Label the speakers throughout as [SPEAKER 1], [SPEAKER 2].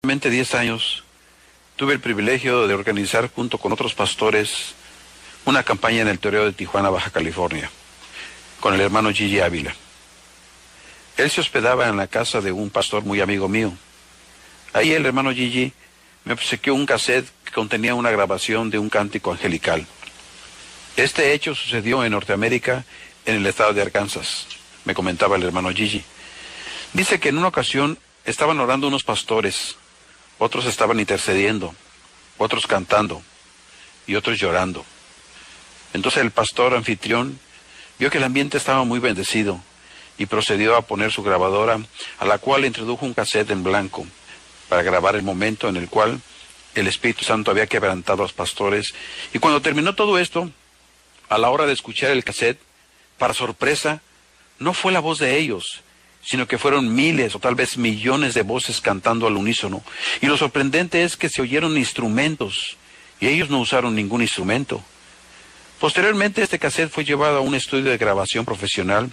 [SPEAKER 1] Hace 10 años tuve el privilegio de organizar junto con otros pastores una campaña en el Toreo de Tijuana, Baja California, con el hermano Gigi Ávila. Él se hospedaba en la casa de un pastor muy amigo mío. Ahí el hermano Gigi me obsequió un cassette que contenía una grabación de un cántico angelical. Este hecho sucedió en Norteamérica, en el estado de Arkansas, me comentaba el hermano Gigi. Dice que en una ocasión estaban orando unos pastores, otros estaban intercediendo, otros cantando y otros llorando. Entonces el pastor anfitrión vio que el ambiente estaba muy bendecido y procedió a poner su grabadora, a la cual introdujo un cassette en blanco para grabar el momento en el cual el Espíritu Santo había quebrantado a los pastores. Y cuando terminó todo esto, a la hora de escuchar el cassette, para sorpresa, no fue la voz de ellos, sino que fueron miles o tal vez millones de voces cantando al unísono. Y lo sorprendente es que se oyeron instrumentos, y ellos no usaron ningún instrumento. Posteriormente este cassette fue llevado a un estudio de grabación profesional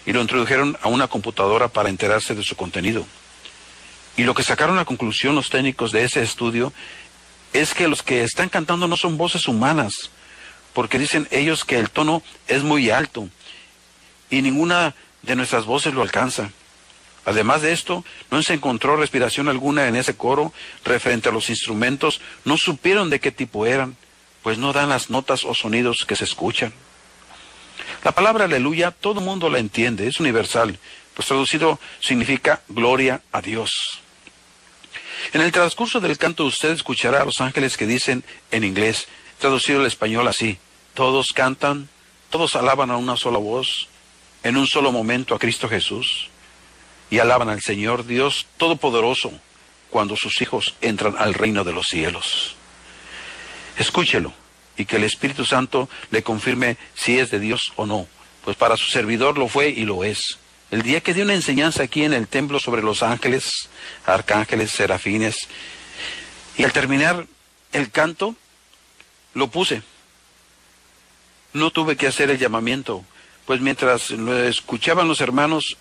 [SPEAKER 1] y lo introdujeron a una computadora para enterarse de su contenido. Y lo que sacaron a conclusión los técnicos de ese estudio es que los que están cantando no son voces humanas, porque dicen ellos que el tono es muy alto y ninguna de nuestras voces lo alcanza. Además de esto, no se encontró respiración alguna en ese coro. Referente a los instrumentos, no supieron de qué tipo eran, pues no dan las notas o sonidos que se escuchan. La palabra aleluya, todo mundo la entiende, es universal, pues traducido significa gloria a Dios. En el transcurso del canto usted escuchará a los ángeles que dicen en inglés, traducido al español así: todos cantan, todos alaban a una sola voz, en un solo momento a Cristo Jesús, y alaban al Señor Dios Todopoderoso cuando sus hijos entran al reino de los cielos. Escúchelo, y que el Espíritu Santo le confirme si es de Dios o no, pues para su servidor lo fue y lo es. El día que di una enseñanza aquí en el templo sobre los ángeles, arcángeles, serafines, y al terminar el canto, lo puse. No tuve que hacer el llamamiento, pues mientras lo escuchaban los hermanos,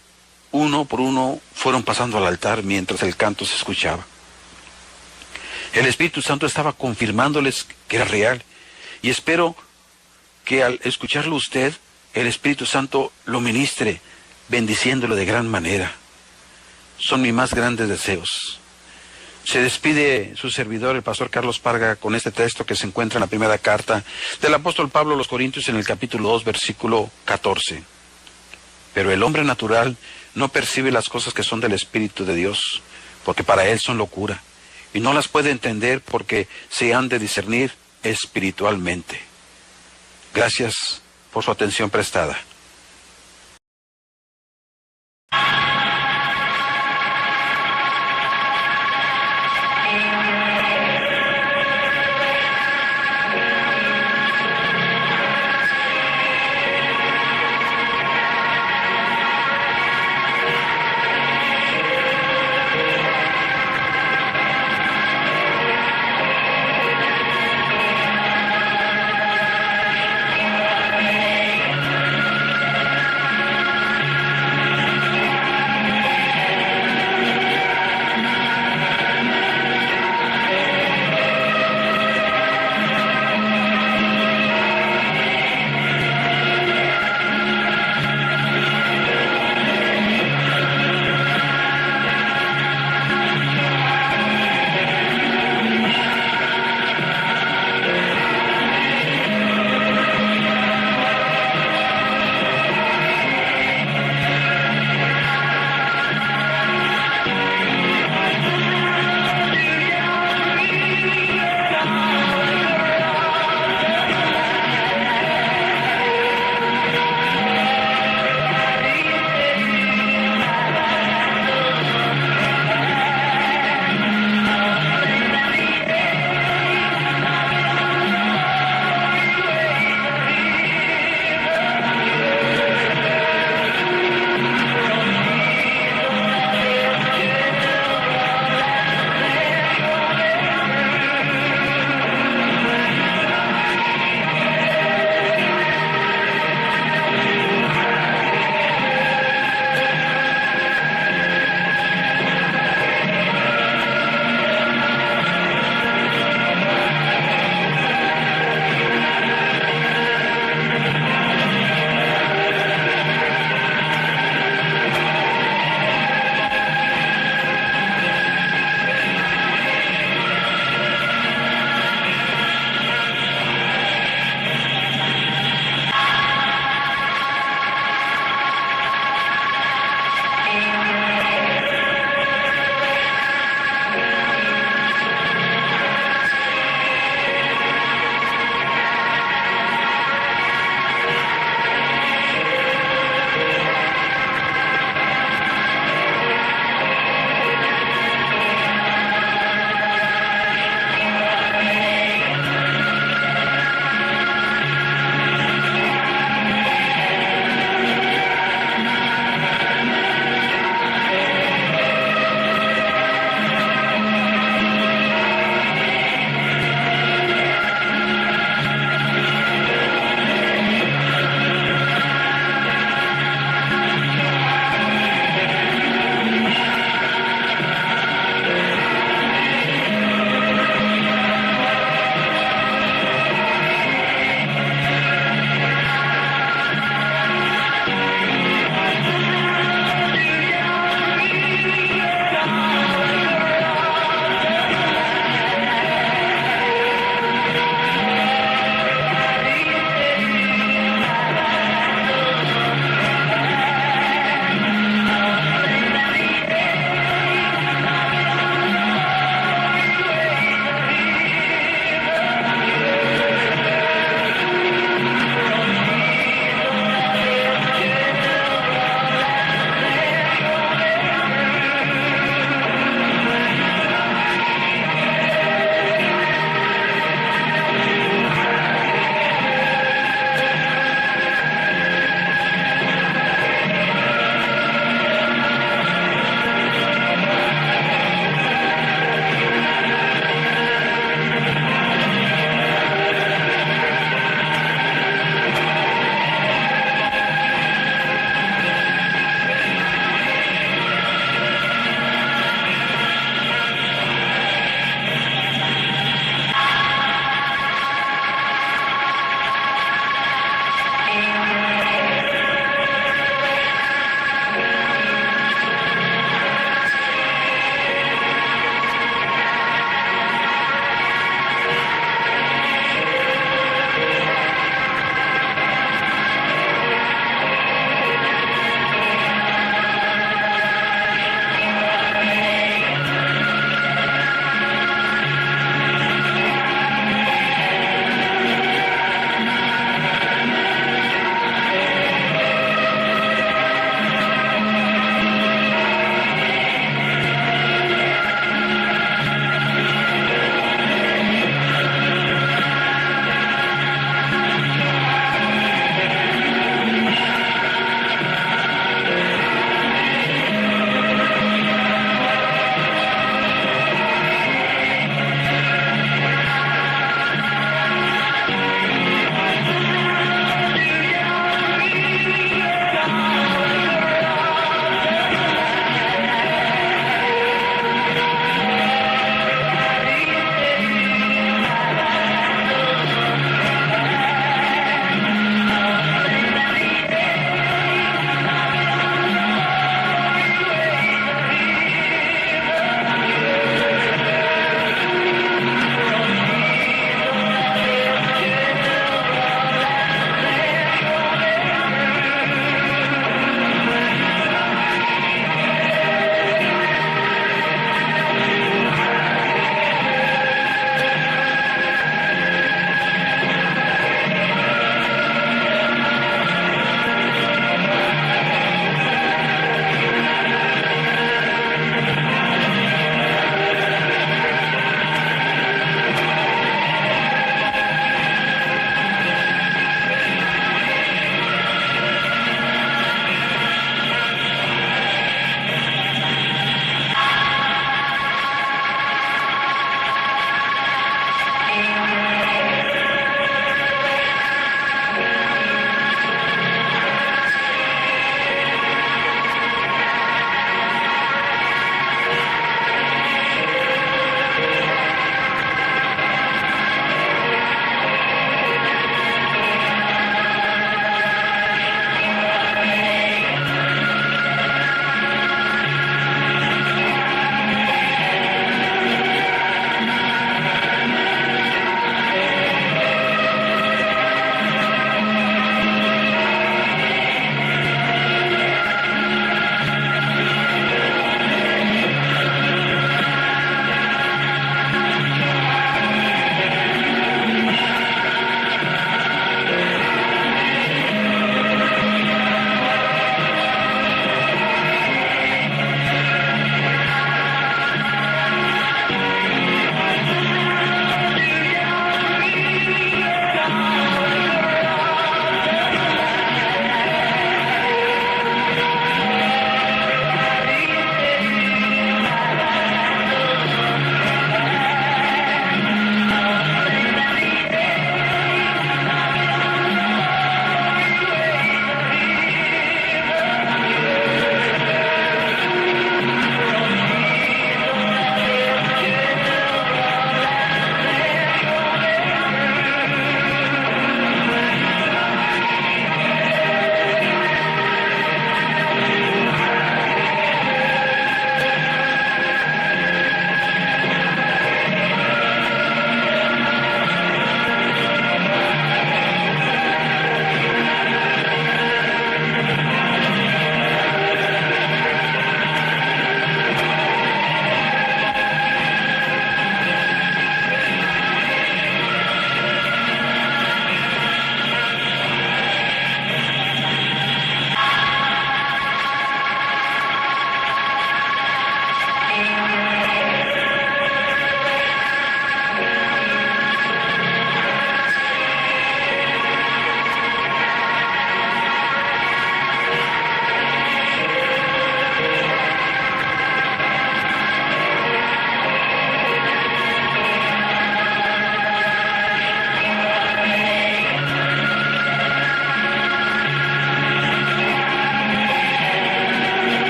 [SPEAKER 1] uno por uno fueron pasando al altar mientras el canto se escuchaba. El Espíritu Santo estaba confirmándoles que era real, y espero que al escucharlo usted, el Espíritu Santo lo ministre, bendiciéndolo de gran manera. Son mis más grandes deseos. Se despide su servidor, el pastor Carlos Parga, con este texto que se encuentra en la primera carta del apóstol Pablo a los Corintios, en el capítulo 2, versículo 14. Pero el hombre natural no percibe las cosas que son del Espíritu de Dios, porque para él son locura, y no las puede entender porque se han de discernir espiritualmente. Gracias por su atención prestada.